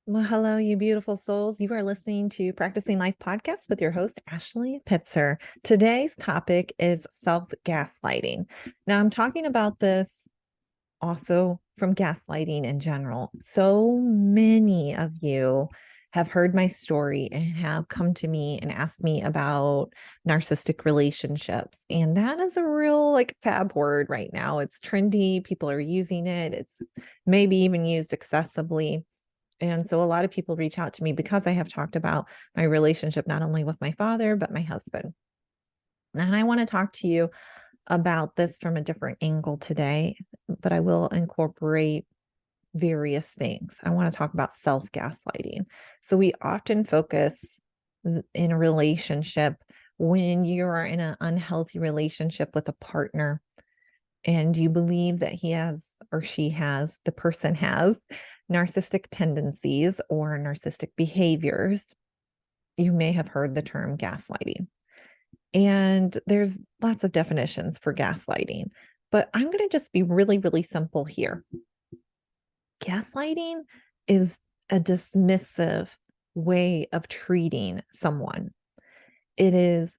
Well, hello, you beautiful souls. You are listening to Practicing Life podcast with your host, Ashley Pitzer. Today's topic is self-gaslighting. Now, I'm talking about this also from gaslighting in general. So many of you have heard my story and have come to me and asked me about narcissistic relationships. And that is a real fab word right now. It's trendy. People are using it. It's maybe even used excessively. And so a lot of people reach out to me because I have talked about my relationship, not only with my father, but my husband. And I want to talk to you about this from a different angle today, but I will incorporate various things. I want to talk about self-gaslighting. So we often focus in a relationship when you are in an unhealthy relationship with a partner and you believe that he has or she has, the person has narcissistic tendencies or narcissistic behaviors, you may have heard the term gaslighting. And there's lots of definitions for gaslighting, but I'm going to just be really, really simple here. Gaslighting is a dismissive way of treating someone. It is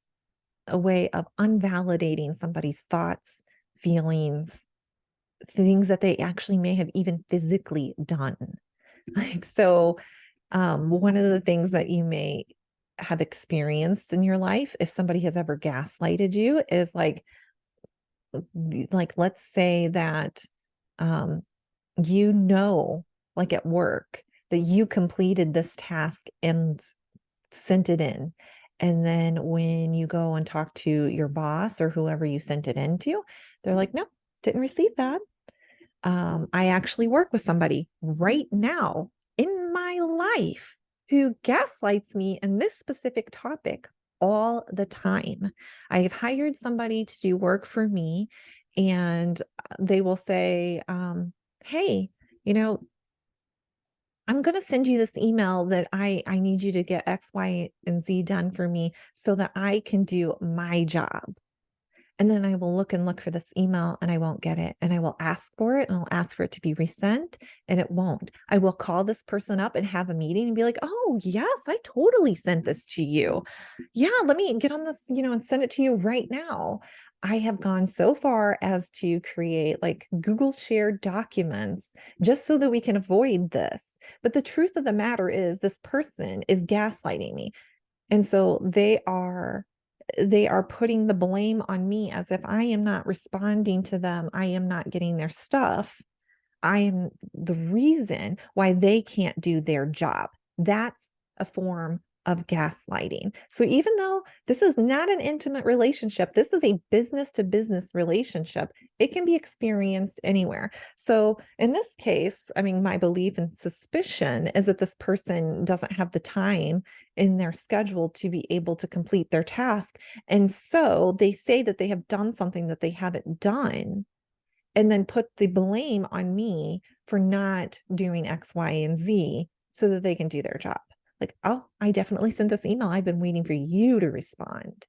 a way of unvalidating somebody's thoughts, feelings, things that they actually may have even physically done. One of the things that you may have experienced in your life, if somebody has ever gaslighted you, is let's say that, um, like at work, that you completed this task and sent it in. And then when you go and talk to your boss or whoever you sent it into, they're like, no, didn't receive that. I actually work with somebody right now in my life who gaslights me in this specific topic all the time. I've hired somebody to do work for me, and they will say, hey, you know, I'm going to send you this email that I need you to get X, Y, and Z done for me so that I can do my job. And then I will look for this email and I won't get it. And I will ask for it and I'll ask for it to be resent and it won't. I will call this person up and have a meeting and be like, oh, yes, I totally sent this to you. Yeah, let me get on this, and send it to you right now. I have gone so far as to create Google shared documents just so that we can avoid this. But the truth of the matter is, this person is gaslighting me. And so they are putting the blame on me as if I am not responding to them. I am not getting their stuff. I am the reason why they can't do their job. That's a form of gaslighting. So even though this is not an intimate relationship, this is a business to business relationship, it can be experienced anywhere. So in this case, I mean, my belief and suspicion is that this person doesn't have the time in their schedule to be able to complete their task. And so they say that they have done something that they haven't done and then put the blame on me for not doing X, Y, and Z so that they can do their job. Like, oh, I definitely sent this email. I've been waiting for you to respond.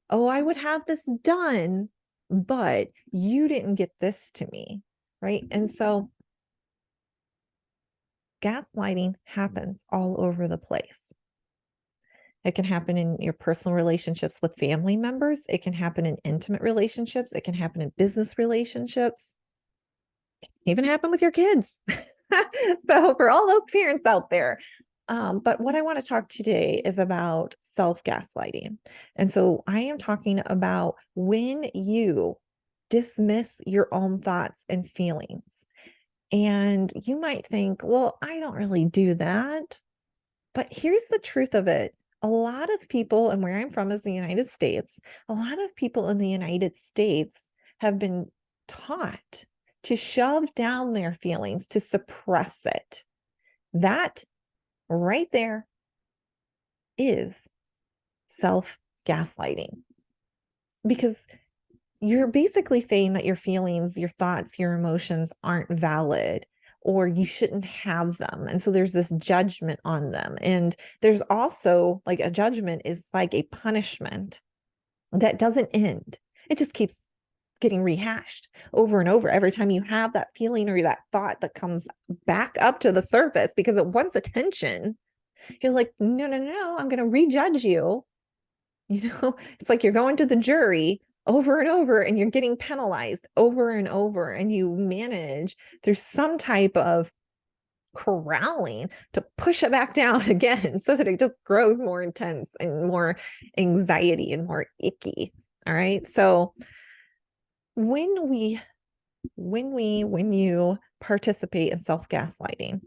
Oh, I would have this done, but you didn't get this to me, right? And so gaslighting happens all over the place. It can happen in your personal relationships with family members. It can happen in intimate relationships. It can happen in business relationships. Even happen with your kids. So for all those parents out there. But what I want to talk today is about self-gaslighting. And so I am talking about when you dismiss your own thoughts and feelings. And you might think, well, I don't really do that. But here's the truth of it. A lot of people, and where I'm from is the United States, a lot of people in the United States have been taught to shove down their feelings, to suppress it. That right there is self-gaslighting, because you're basically saying that your feelings, your thoughts, your emotions aren't valid, or you shouldn't have them. And so there's this judgment on them. And there's also a judgment is like a punishment that doesn't end. It just keeps getting rehashed over and over every time you have that feeling or that thought that comes back up to the surface because it wants attention. You're like, no, no, no, I'm going to rejudge you. It's like you're going to the jury over and over and you're getting penalized over and over, and you manage through some type of corralling to push it back down again so that it just grows more intense and more anxiety and more icky. All right. So when you participate in self-gaslighting,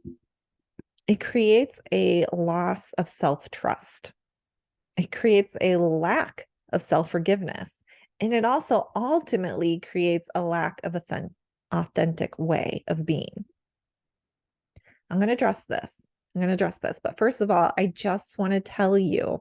it creates a loss of self-trust. It creates a lack of self-forgiveness. And it also ultimately creates a lack of an authentic way of being. I'm going to address this. But first of all, I just want to tell you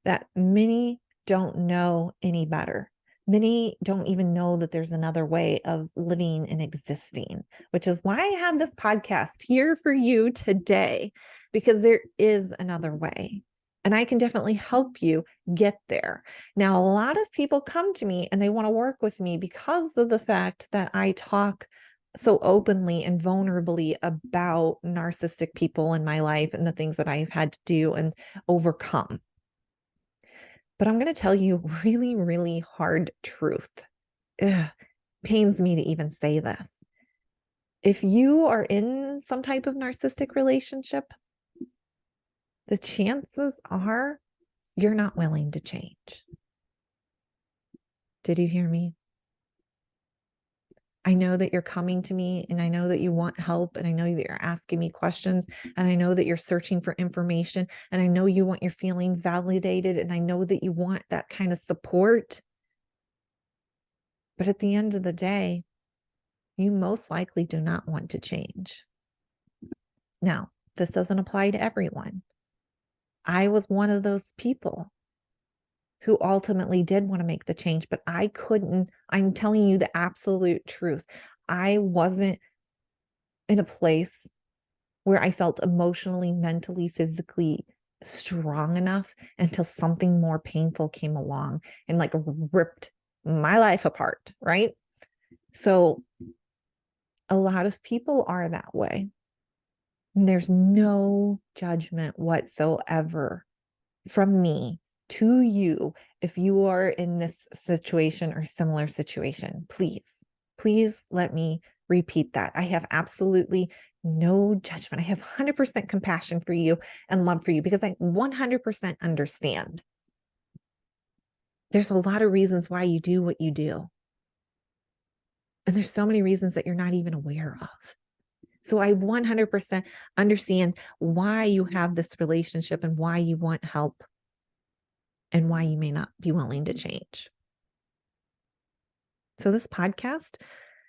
that many don't know any better. Many don't even know that there's another way of living and existing, which is why I have this podcast here for you today, because there is another way. And I can definitely help you get there. Now, a lot of people come to me and they want to work with me because of the fact that I talk so openly and vulnerably about narcissistic people in my life and the things that I've had to do and overcome. But I'm going to tell you really, really hard truth. Ugh, pains me to even say this. If you are in some type of narcissistic relationship, the chances are you're not willing to change. Did you hear me? I know that you're coming to me and I know that you want help, and I know that you're asking me questions, and I know that you're searching for information, and I know you want your feelings validated, and I know that you want that kind of support. But at the end of the day, you most likely do not want to change. Now, this doesn't apply to everyone. I was one of those people who ultimately did want to make the change, but I couldn't. I'm telling you the absolute truth. I wasn't in a place where I felt emotionally, mentally, physically strong enough until something more painful came along and like ripped my life apart, right? So a lot of people are that way. And there's no judgment whatsoever from me to you if you are in this situation or similar situation. Please let me repeat that. I have absolutely no judgment. I have 100% compassion for you and love for you because I 100% understand. There's a lot of reasons why you do what you do. And there's so many reasons that you're not even aware of. So I 100% understand why you have this relationship and why you want help and why you may not be willing to change. So this podcast,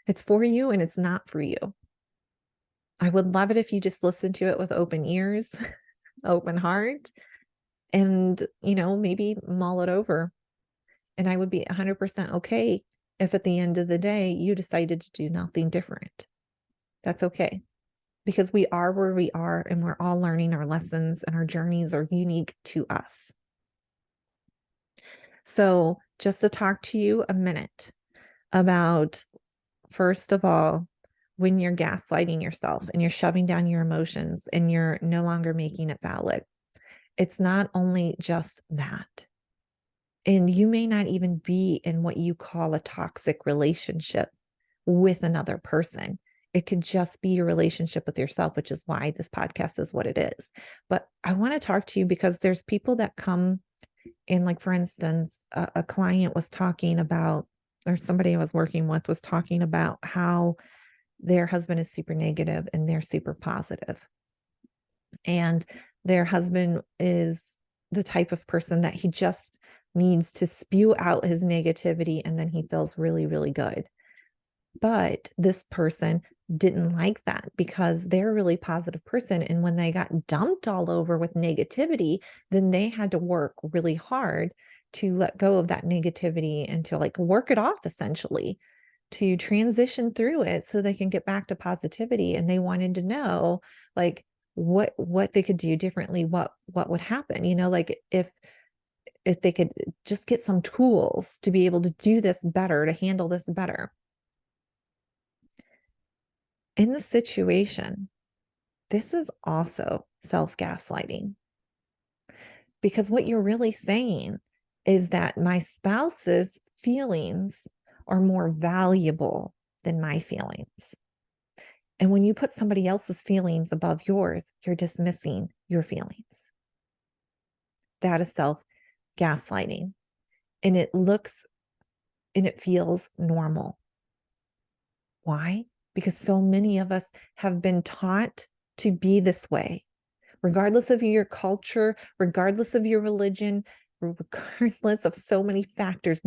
it's for you and it's not for you. I would love it if you just listen to it with open ears, open heart, and, maybe mull it over. And I would be 100% okay if at the end of the day, you decided to do nothing different. That's okay. Because we are where we are and we're all learning our lessons, and our journeys are unique to us. So just to talk to you a minute about, first of all, when you're gaslighting yourself and you're shoving down your emotions and you're no longer making it valid, it's not only just that. And you may not even be in what you call a toxic relationship with another person. It could just be your relationship with yourself, which is why this podcast is what it is. But I want to talk to you because there's people that come in, like, for instance, a client was talking about, or somebody I was working with was talking about how their husband is super negative and they're super positive. And their husband is the type of person that he just needs to spew out his negativity and then he feels really, really good. But this person didn't like that because they're a really positive person. And when they got dumped all over with negativity, then they had to work really hard to let go of that negativity and to work it off, essentially, to transition through it so they can get back to positivity. And they wanted to know what they could do differently, what would happen, if if they could just get some tools to be able to do this better, to handle this better. In the situation, this is also self-gaslighting, because what you're really saying is that my spouse's feelings are more valuable than my feelings. And when you put somebody else's feelings above yours, you're dismissing your feelings. That is self-gaslighting. And it looks and it feels normal. Why? Because so many of us have been taught to be this way, regardless of your culture, regardless of your religion, regardless of so many factors.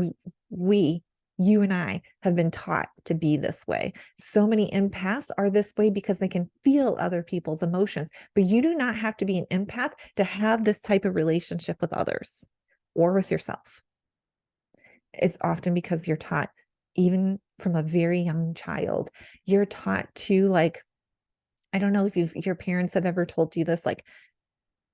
You and I have been taught to be this way. So many empaths are this way because they can feel other people's emotions, but you do not have to be an empath to have this type of relationship with others or with yourself. It's often because you're taught, even from a very young child, you're taught to, like, I don't know if your parents have ever told you this, like,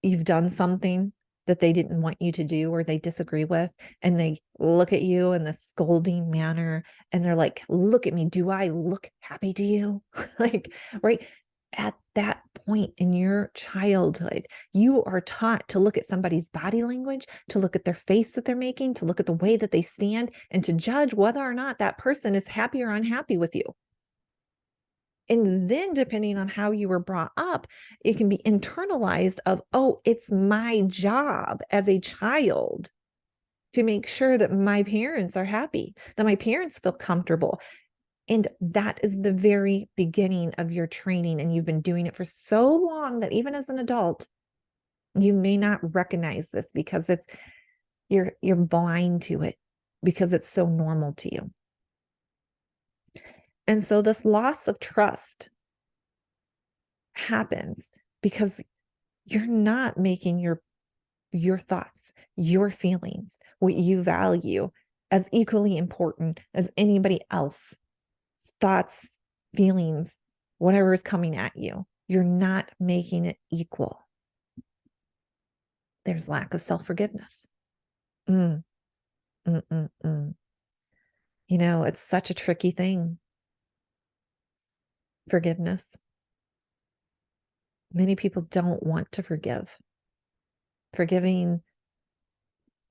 you've done something that they didn't want you to do or they disagree with, and they look at you in this scolding manner and they're like, look at me, do I look happy to you? Like, right at that point in your childhood, you are taught to look at somebody's body language, to look at their face that they're making, to look at the way that they stand, and to judge whether or not that person is happy or unhappy with you. And then depending on how you were brought up, it can be internalized of, oh, it's my job as a child to make sure that my parents are happy, that my parents feel comfortable. And that is the very beginning of your training. And you've been doing it for so long that even as an adult, you may not recognize this because you're blind to it because it's so normal to you. And so this loss of trust happens because you're not making your thoughts, your feelings, what you value as equally important as anybody else's thoughts, feelings, whatever is coming at you. You're not making it equal. There's lack of self-forgiveness. You know, it's such a tricky thing. Forgiveness. Many people don't want to forgive. Forgiving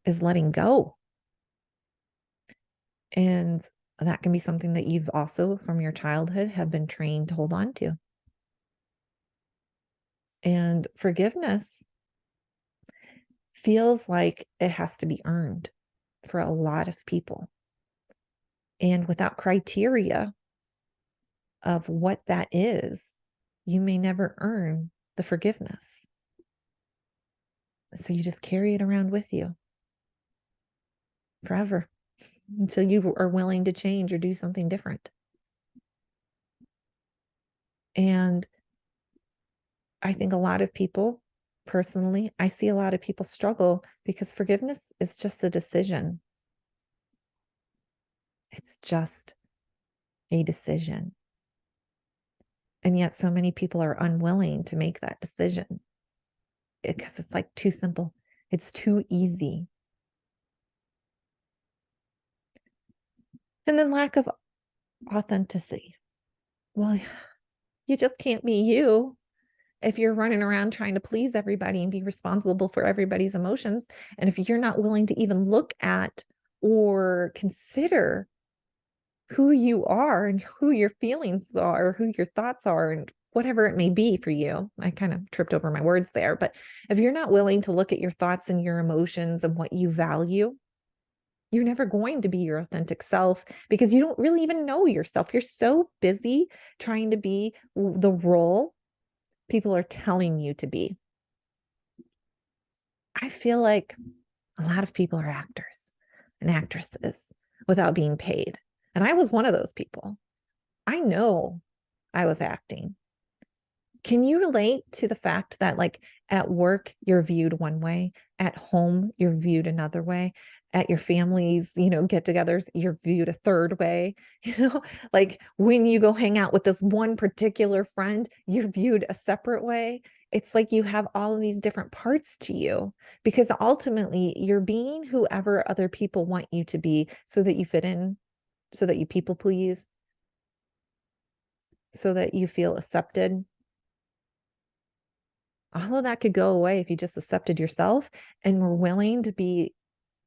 is letting go. And that can be something that you've also, from your childhood, have been trained to hold on to. And forgiveness feels like it has to be earned for a lot of people. And without criteria of what that is, you may never earn the forgiveness. So you just carry it around with you forever until you are willing to change or do something different. And I think a lot of people, personally, I see a lot of people struggle because forgiveness is just a decision. It's just a decision. And yet so many people are unwilling to make that decision because it's like too simple. It's too easy. And then lack of authenticity. Well, you just can't be you if you're running around trying to please everybody and be responsible for everybody's emotions. And if you're not willing to even look at or consider who you are and who your feelings are, or who your thoughts are, and whatever it may be for you. I kind of tripped over my words there, but if you're not willing to look at your thoughts and your emotions and what you value, you're never going to be your authentic self because you don't really even know yourself. You're so busy trying to be the role people are telling you to be. I feel like a lot of people are actors and actresses without being paid. And I was one of those people. I know I was acting. Can you relate to the fact that like at work, you're viewed one way, at home, you're viewed another way, at your family's, get-togethers, you're viewed a third way, like when you go hang out with this one particular friend, you're viewed a separate way. It's like you have all of these different parts to you because ultimately you're being whoever other people want you to be so that you fit in, so that you people please, so that you feel accepted. All of that could go away if you just accepted yourself and were willing to be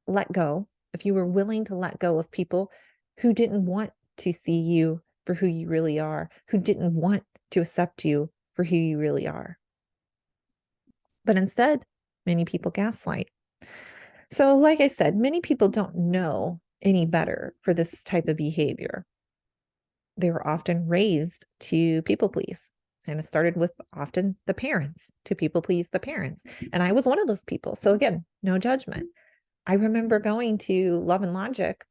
let go. If you were willing to let go of people who didn't want to see you for who you really are, who didn't want to accept you for who you really are. But instead, many people gaslight. So, like I said, many people don't know any better for this type of behavior. They were often raised to people please. And it started with often the parents to people please the parents. And I was one of those people. So again, no judgment. I remember going to Love and Logic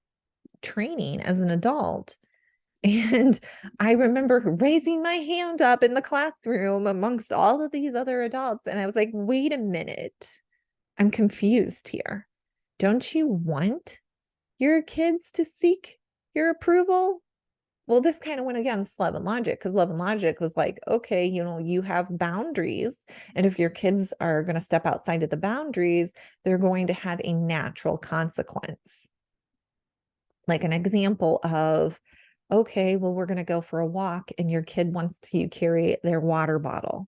training as an adult. And I remember raising my hand up in the classroom amongst all of these other adults. And I was like, wait a minute, I'm confused here. Don't you want your kids to seek your approval? Well, this kind of went against Love and Logic because Love and Logic was like, okay, you have boundaries. And if your kids are going to step outside of the boundaries, they're going to have a natural consequence. Like an example of, okay, well, we're going to go for a walk and your kid wants to carry their water bottle.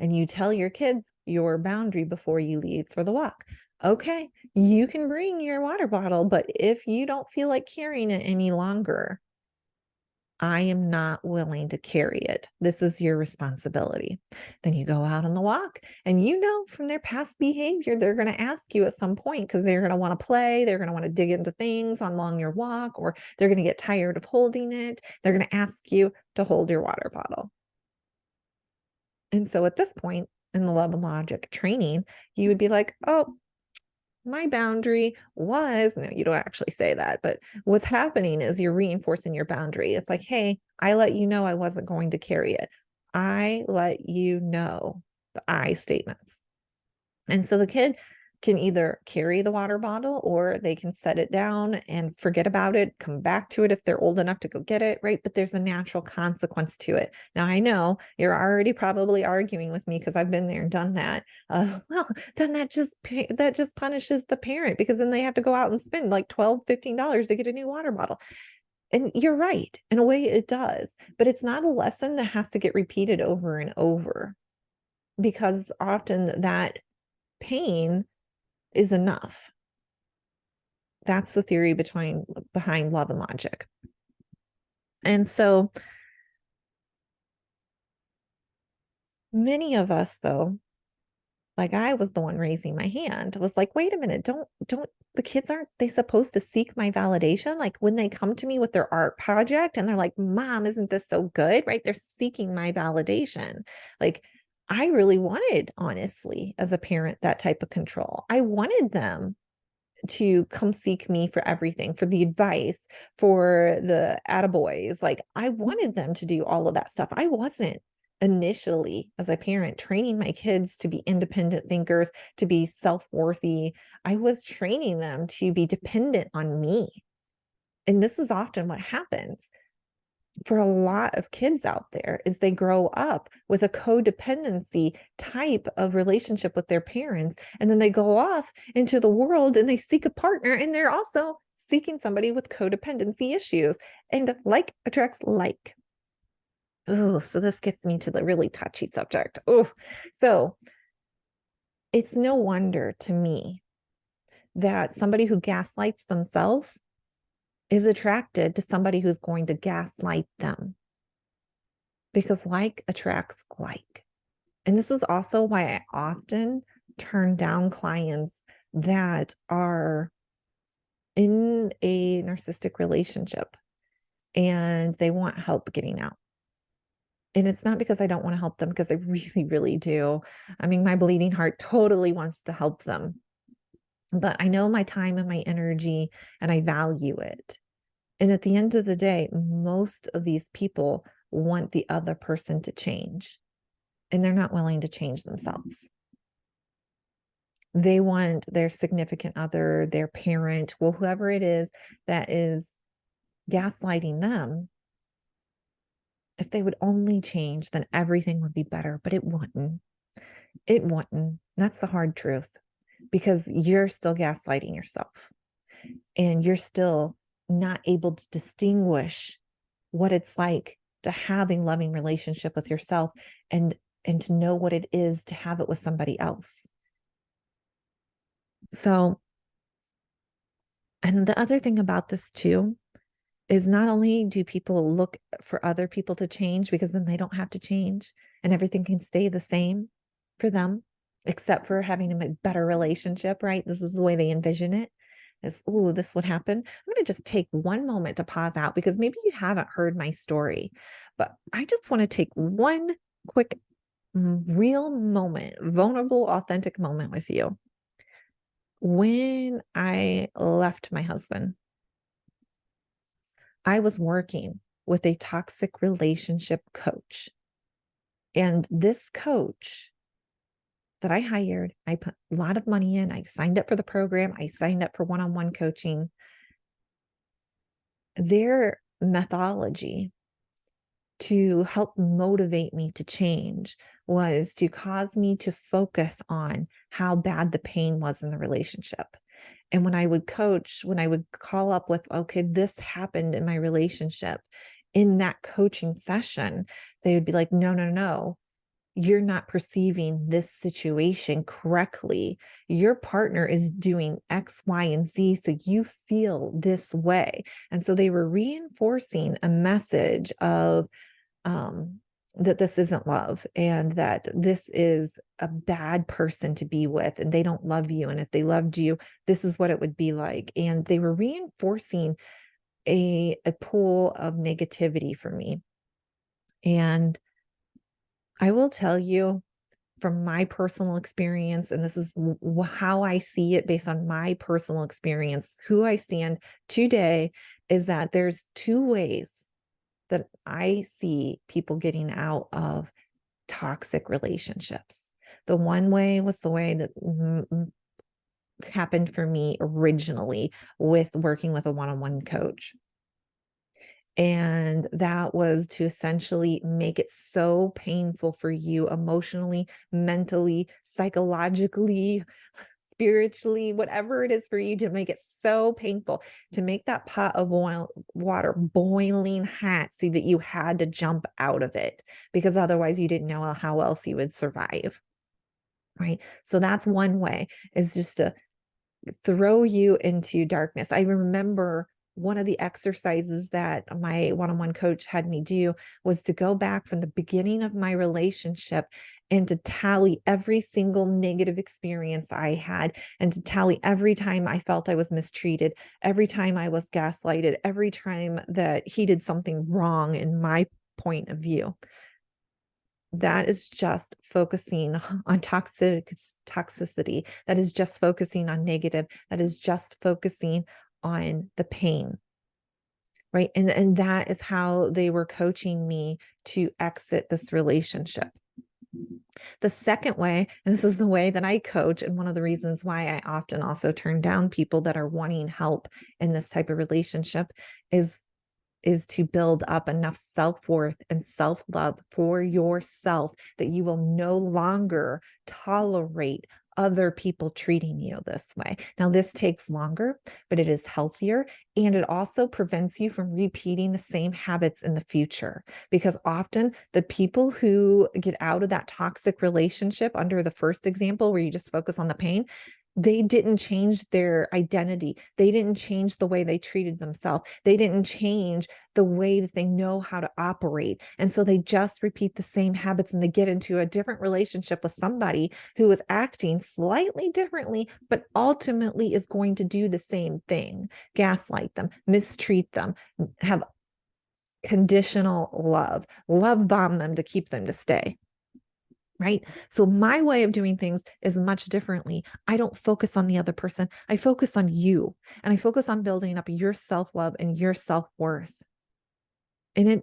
And you tell your kids your boundary before you leave for the walk. Okay, you can bring your water bottle, but if you don't feel like carrying it any longer, I am not willing to carry it. This is your responsibility. Then you go out on the walk and from their past behavior, they're going to ask you at some point because they're going to want to play. They're going to want to dig into things along your walk, or they're going to get tired of holding it. They're going to ask you to hold your water bottle. And so at this point in the Love and Logic training, you would be like, oh, my boundary was, no, you don't actually say that, but what's happening is you're reinforcing your boundary. It's like, hey, I let you know I wasn't going to carry it. I let you know, the I statements. And so the kid can either carry the water bottle or they can set it down and forget about it, come back to it if they're old enough to go get it, right? But there's a natural consequence to it. Now, I know you're already probably arguing with me because I've been there and done that. Well, then that just punishes the parent because then they have to go out and spend like $12, $15 to get a new water bottle. And you're right. In a way, it does. But it's not a lesson that has to get repeated over and over because often that pain is enough. That's the theory behind Love and Logic. And so many of us, though, like I was the one raising my hand, was like, wait a minute, don't the kids, aren't they supposed to seek my validation? Like when they come to me with their art project and they're like, Mom, isn't this so good? Right? They're seeking my validation. Like I really wanted, honestly, as a parent, that type of control. I wanted them to come seek me for everything, for the advice, for the attaboys. Like I wanted them to do all of that stuff. I wasn't initially, as a parent, training my kids to be independent thinkers, to be self-worthy. I was training them to be dependent on me. And this is often what happens for a lot of kids out there is they grow up with a codependency type of relationship with their parents. And then they go off into the world and they seek a partner and they're also seeking somebody with codependency issues, and like attracts like. Oh, so this gets me to the really touchy subject. Oh, so it's no wonder to me that somebody who gaslights themselves is attracted to somebody who's going to gaslight them, because like attracts like. And this is also why I often turn down clients that are in a narcissistic relationship and they want help getting out. And it's not because I don't want to help them, because I really, really do. I mean, my bleeding heart totally wants to help them. But I know my time and my energy, and I value it. And at the end of the day, most of these people want the other person to change. and they're not willing to change themselves. They want their significant other, their parent, well, whoever it is that is gaslighting them, if they would only change, then everything would be better, but it wouldn't. It wouldn't. That's the hard truth, because you're still gaslighting yourself, and you're still not able to distinguish what it's like to have a loving relationship with yourself, and to know what it is to have it with somebody else. So, and the other thing about this too is not only do people look for other people to change, because then they don't have to change and everything can stay the same for them, except for having a better relationship, right? This is the way they envision it. Is, oh, this would happen. I'm going to just take one moment to pause out, because maybe you haven't heard my story, but I just want to take one quick, real moment, vulnerable, authentic moment with you. When I left my husband, I was working with a toxic relationship coach. And this coach that I hired, I put a lot of money in. I signed up for the program. I signed up for one-on-one coaching. Their methodology to help motivate me to change was to cause me to focus on how bad the pain was in the relationship. And when I would coach, when I would call up with, okay, this happened in my relationship, in that coaching session, they would be like, no, no, no, you're not perceiving this situation correctly. Your partner is doing X, Y, and Z, so you feel this way. And so they were reinforcing a message of that this isn't love, and that this is a bad person to be with, and they don't love you. And if they loved you, this is what it would be like. And they were reinforcing a pool of negativity for me. And I will tell you from my personal experience, and this is how I see it based on my personal experience, who I stand today, is that there's two ways that I see people getting out of toxic relationships. The one way was the way that happened for me originally with working with a one-on-one coach. And that was to essentially make it so painful for you emotionally, mentally, psychologically, spiritually, whatever it is for you, to make it so painful, to make that pot of water boiling hot so that you had to jump out of it, because otherwise you didn't know how else you would survive. Right. So that's one way, is just to throw you into darkness. I remember one of the exercises that my one-on-one coach had me do was to go back from the beginning of my relationship and to tally every single negative experience I had, and to tally every time I felt I was mistreated, every time I was gaslighted, every time that he did something wrong in my point of view. That is just focusing on toxicity. That is just focusing on negative. That is just focusing on the pain. Right. And that is how they were coaching me to exit this relationship. The second way, and this is the way that I coach, and one of the reasons why I often also turn down people that are wanting help in this type of relationship, is to build up enough self-worth and self-love for yourself that you will no longer tolerate other people treating you this way. Now, this takes longer, but it is healthier, and it also prevents you from repeating the same habits in the future, because often the people who get out of that toxic relationship, under the first example where you just focus on the pain, they didn't change their identity. They didn't change the way they treated themselves. They didn't change the way that they know how to operate. And so they just repeat the same habits, and they get into a different relationship with somebody who is acting slightly differently, but ultimately is going to do the same thing: gaslight them, mistreat them, have conditional love bomb them to keep them to stay. Right. So my way of doing things is much differently. I don't focus on the other person. I focus on you, and I focus on building up your self-love and your self-worth. And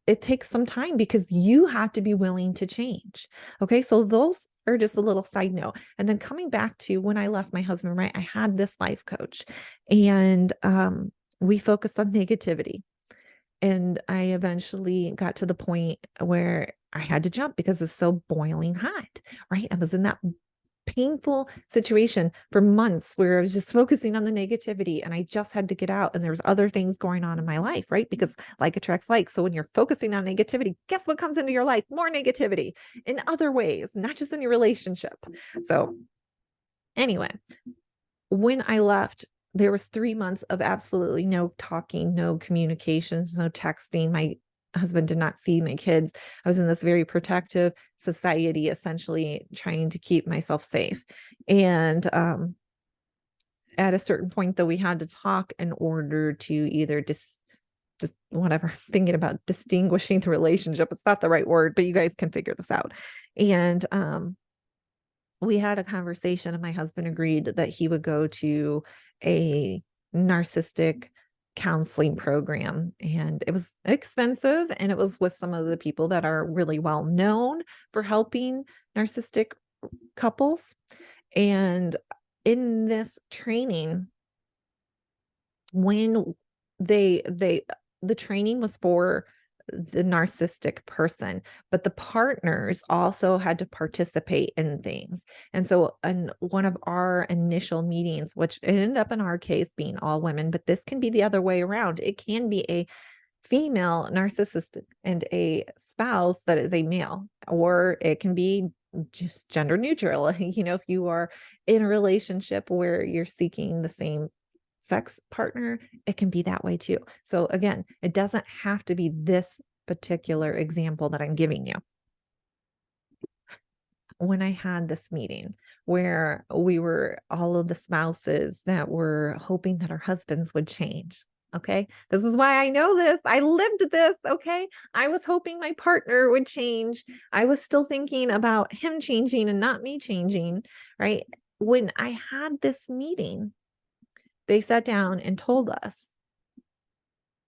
it takes some time because you have to be willing to change. Okay. So those are just a little side note. And then coming back to when I left my husband, right, I had this life coach and we focused on negativity. And I eventually got to the point where I had to jump because it's so boiling hot, right? I was in that painful situation for months where I was just focusing on the negativity and I just had to get out. And there's other things going on in my life, right? Because like attracts like. So when you're focusing on negativity, guess what comes into your life? More negativity in other ways, not just in your relationship. So anyway, when I left, there was 3 months of absolutely no talking, no communications, no texting. My husband did not see my kids. I was in this very protective society, essentially trying to keep myself safe. And at a certain point, though, we had to talk in order to either just whatever, thinking about distinguishing the relationship. It's not the right word, but you guys can figure this out. And we had a conversation and my husband agreed that he would go to a narcissistic counseling program, and it was expensive, and it was with some of the people that are really well known for helping narcissistic couples. And in this training, when the training was for the narcissistic person, but the partners also had to participate in things. And so in one of our initial meetings, which ended up in our case being all women, but this can be the other way around. It can be a female narcissist and a spouse that is a male, or it can be just gender neutral. If you are in a relationship where you're seeking the same sex partner, it can be that way too. So again, it doesn't have to be this particular example that I'm giving you. When I had this meeting where we were all of the spouses that were hoping that our husbands would change. Okay. This is why I know this. I lived this. Okay. I was hoping my partner would change. I was still thinking about him changing and not me changing. Right. When I had this meeting, they sat down and told us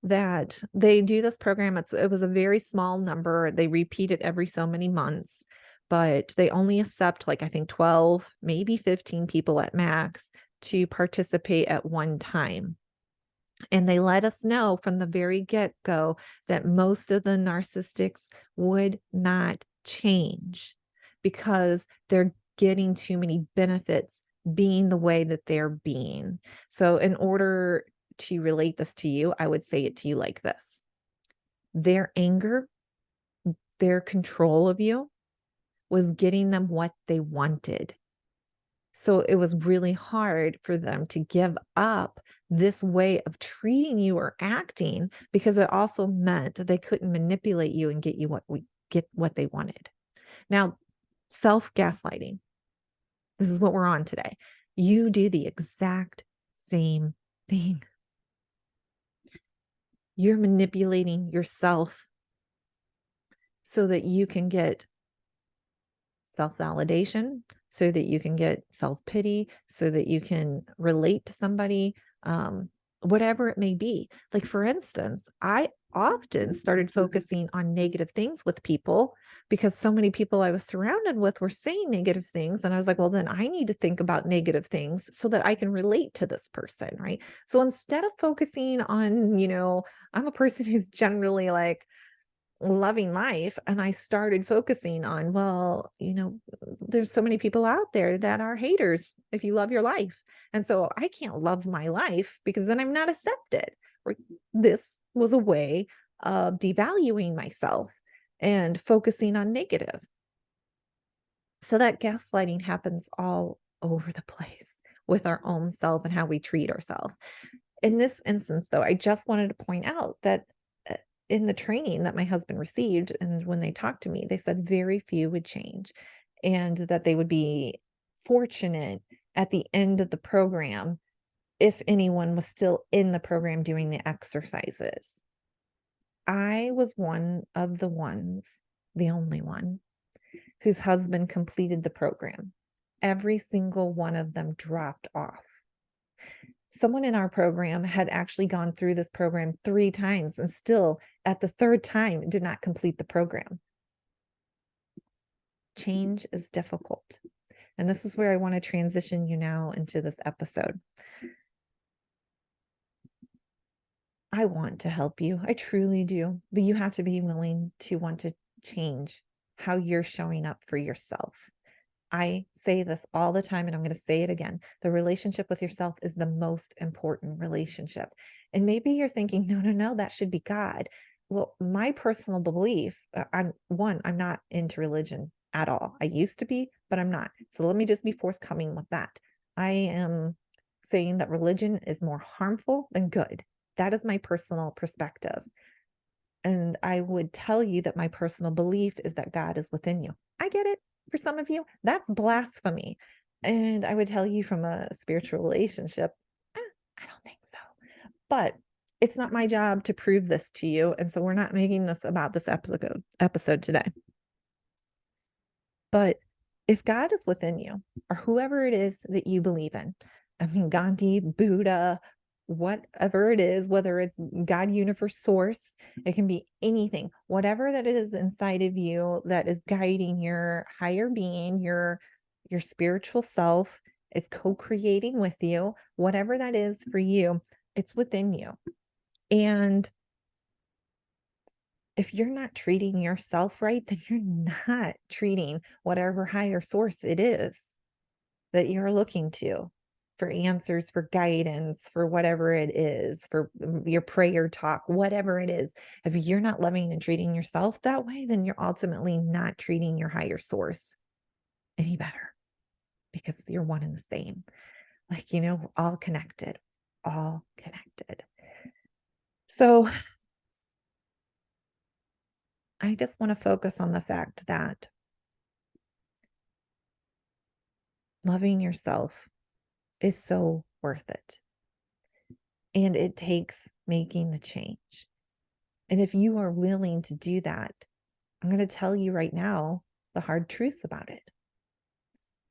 that they do this program. It was a very small number. They repeat it every so many months, but they only accept like, I think 12, maybe 15 people at max to participate at one time. And they let us know from the very get-go that most of the narcissists would not change because they're getting too many benefits being the way that they're being. So in order to relate this to you, I would say it to you like this. Their anger, their control of you was getting them what they wanted. So it was really hard for them to give up this way of treating you or acting because it also meant they couldn't manipulate you and get what they wanted. Now, self-gaslighting. This is what we're on today. You do the exact same thing. You're manipulating yourself so that you can get self-validation, so that you can get self-pity, so that you can relate to somebody, whatever it may be. Like, for instance, I often started focusing on negative things with people because so many people I was surrounded with were saying negative things. And I was like, well, then I need to think about negative things so that I can relate to this person, right? So instead of focusing on, I'm a person who's generally like, loving life, and I started focusing on, well, there's so many people out there that are haters if you love your life. And so I can't love my life because then I'm not accepted. This was a way of devaluing myself and focusing on negative. So that gaslighting happens all over the place with our own self and how we treat ourselves. In this instance, though, I just wanted to point out that in the training that my husband received, and when they talked to me, they said very few would change and that they would be fortunate at the end of the program if anyone was still in the program doing the exercises. I was one of the ones, the only one, whose husband completed the program. Every single one of them dropped off. Someone in our program had actually gone through this program 3 times and still at the 3rd time did not complete the program. Change is difficult. And this is where I want to transition you now into this episode. I want to help you. I truly do. But you have to be willing to want to change how you're showing up for yourself. I say this all the time, and I'm going to say it again. The relationship with yourself is the most important relationship. And maybe you're thinking, no, that should be God. Well, my personal belief, I'm not into religion at all. I used to be, but I'm not. So let me just be forthcoming with that. I am saying that religion is more harmful than good. That is my personal perspective. And I would tell you that my personal belief is that God is within you. I get it. For some of you, that's blasphemy. And I would tell you from a spiritual relationship, I don't think so. But it's not my job to prove this to you. And so we're not making this about this episode today. But if God is within you, or whoever it is that you believe in, I mean, Gandhi, Buddha, whatever it is, whether it's God, universe, source, it can be anything, whatever that is inside of you that is guiding your higher being, your spiritual self is co-creating with you, whatever that is for you, it's within you. And if you're not treating yourself right, then you're not treating whatever higher source it is that you're looking to for answers, for guidance, for whatever it is, for your prayer talk, whatever it is. If you're not loving and treating yourself that way, then you're ultimately not treating your higher source any better, because you're one and the same. Like, we're all connected, all connected. So I just want to focus on the fact that loving yourself is so worth it. And it takes making the change. And if you are willing to do that, I'm going to tell you right now the hard truths about it.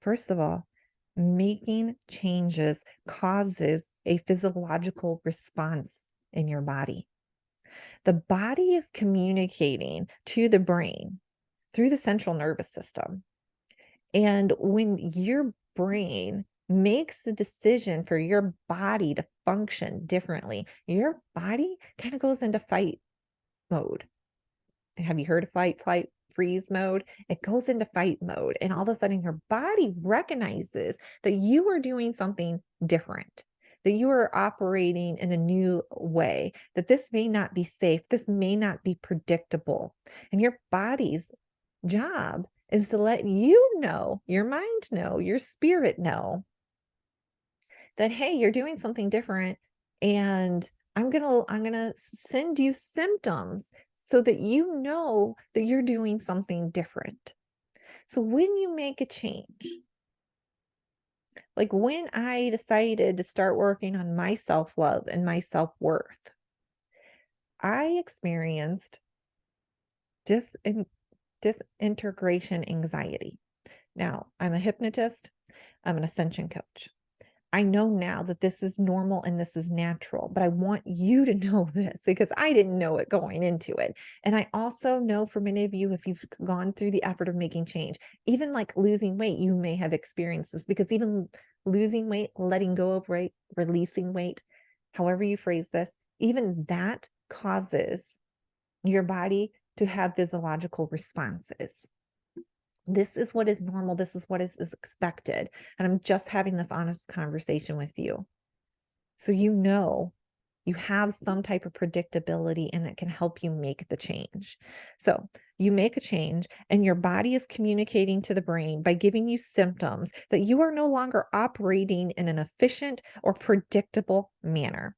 First of all, making changes causes a physiological response in your body. The body is communicating to the brain through the central nervous system. And when your brain makes the decision for your body to function differently, your body kind of goes into fight mode. Have you heard of fight, flight, freeze mode? It goes into fight mode. And all of a sudden, your body recognizes that you are doing something different, that you are operating in a new way, that this may not be safe, this may not be predictable. And your body's job is to let you know, your mind know, your spirit know that, hey, you're doing something different, and I'm gonna send you symptoms so that you know that you're doing something different. So when you make a change, like when I decided to start working on my self-love and my self-worth, I experienced disintegration anxiety. Now, I'm a hypnotist, I'm an ascension coach. I know now that this is normal and this is natural, but I want you to know this because I didn't know it going into it. And I also know for many of you, if you've gone through the effort of making change, even like losing weight, you may have experienced this, because even losing weight, letting go of weight, releasing weight, however you phrase this, even that causes your body to have physiological responses. This is what is normal. This is what is expected. And I'm just having this honest conversation with you. So you have some type of predictability, and it can help you make the change. So you make a change and your body is communicating to the brain by giving you symptoms that you are no longer operating in an efficient or predictable manner.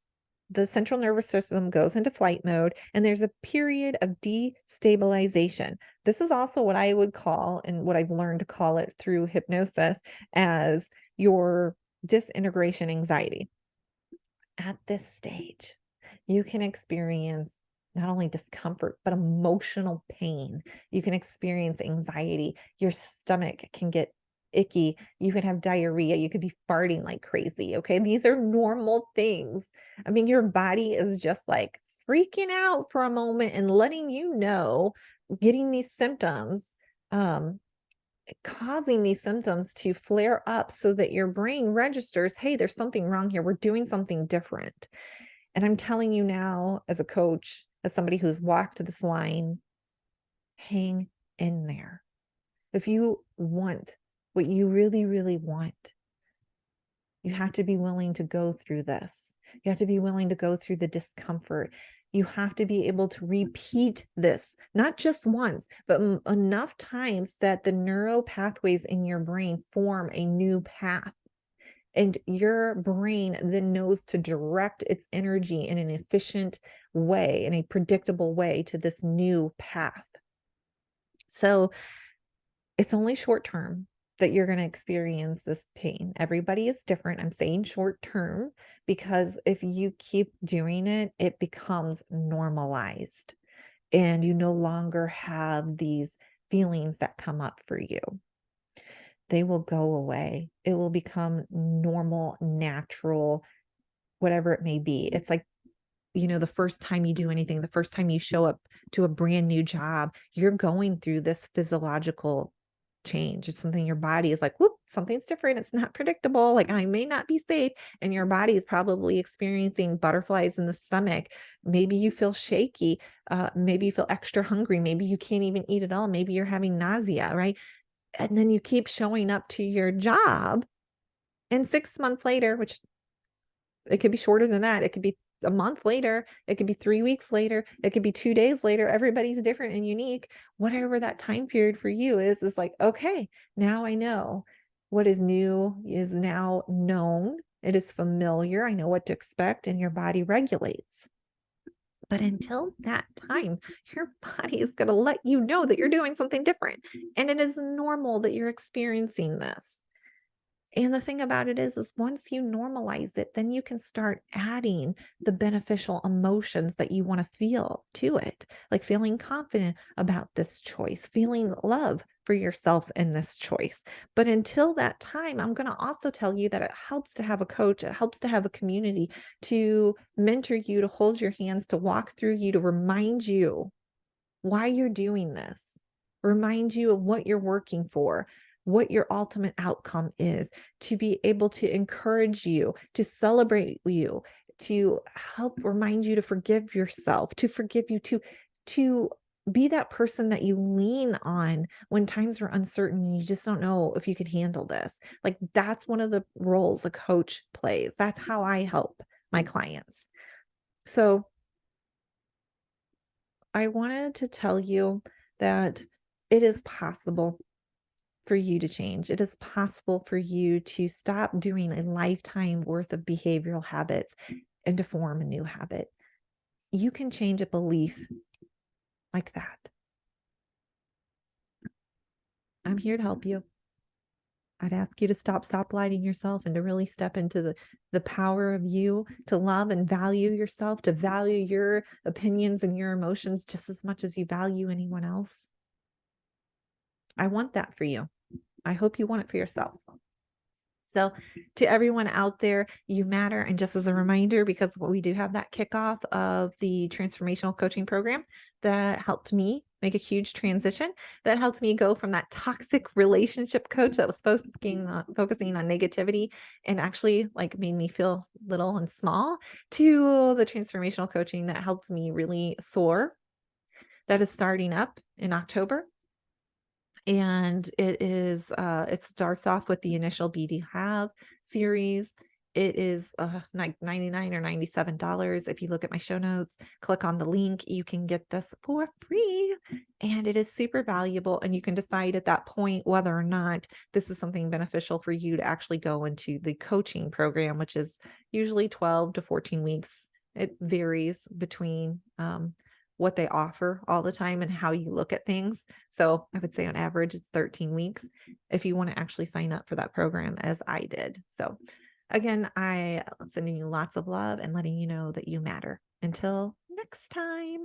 The central nervous system goes into flight mode, and there's a period of destabilization. This is also what I would call, and what I've learned to call it through hypnosis, as your disintegration anxiety. At this stage, you can experience not only discomfort, but emotional pain. You can experience anxiety. Your stomach can get icky. You could have diarrhea. You could be farting like crazy. Okay. These are normal things. I mean, your body is just like freaking out for a moment and letting you know, getting these symptoms, um, causing these symptoms to flare up so that your brain registers, hey, there's something wrong here. We're doing something different. And I'm telling you now, as a coach, as somebody who's walked this line, hang in there. If you want what you really, really want, you have to be willing to go through this. You have to be willing to go through the discomfort. You have to be able to repeat this, not just once, but enough times that the neural pathways in your brain form a new path. And your brain then knows to direct its energy in an efficient way, in a predictable way to this new path. So it's only short term that you're going to experience this pain. Everybody is different. I'm saying short term because if you keep doing it, it becomes normalized and you no longer have these feelings that come up for you. They will go away. It will become normal, natural, whatever it may be. It's like, the first time you do anything, the first time you show up to a brand new job, you're going through this physiological change. It's something your body is like, whoop, something's different. It's not predictable. Like I may not be safe. And your body is probably experiencing butterflies in the stomach. Maybe you feel shaky. Maybe you feel extra hungry. Maybe you can't even eat at all. Maybe you're having nausea, right? And then you keep showing up to your job. And 6 months later, which it could be shorter than that, it could be a month later, it could be 3 weeks later, it could be 2 days later. Everybody's different and unique. Whatever that time period for you is like, okay, now I know what is new is now known. It is familiar. I know what to expect, and your body regulates. But until that time, your body is going to let you know that you're doing something different. And it is normal that you're experiencing this. And the thing about it is once you normalize it, then you can start adding the beneficial emotions that you want to feel to it, like feeling confident about this choice, feeling love for yourself in this choice. But until that time, I'm going to also tell you that it helps to have a coach. It helps to have a community to mentor you, to hold your hands, to walk through you, to remind you why you're doing this, remind you of what you're working for, what your ultimate outcome is, to be able to encourage you, to celebrate you, to help remind you to forgive yourself, to forgive you, to be that person that you lean on when times are uncertain and you just don't know if you can handle this. Like that's one of the roles a coach plays. That's how I help my clients. So I wanted to tell you that it is possible for you to change. It is possible for you to stop doing a lifetime worth of behavioral habits and to form a new habit. You can change a belief like that. I'm here to help you. I'd ask you to stop lighting yourself and to really step into the power of you, to love and value yourself, to value your opinions and your emotions just as much as you value anyone else. I want that for you. I hope you want it for yourself. So to everyone out there, you matter. And just as a reminder, because we do have that kickoff of the Transformational Coaching Program that helped me make a huge transition, that helped me go from that toxic relationship coach that was focusing on negativity and actually like made me feel little and small, to the transformational coaching that helped me really soar. That is starting up in October. And it starts off with the initial BD Have series. It is like $99 or $97. If you look at my show notes, click on the link, you can get this for free. And it is super valuable. And you can decide at that point whether or not this is something beneficial for you to actually go into the coaching program, which is usually 12 to 14 weeks. It varies between what they offer all the time and how you look at things. So I would say on average, it's 13 weeks if you want to actually sign up for that program as I did. So again, I sending you lots of love and letting you know that you matter. Until next time.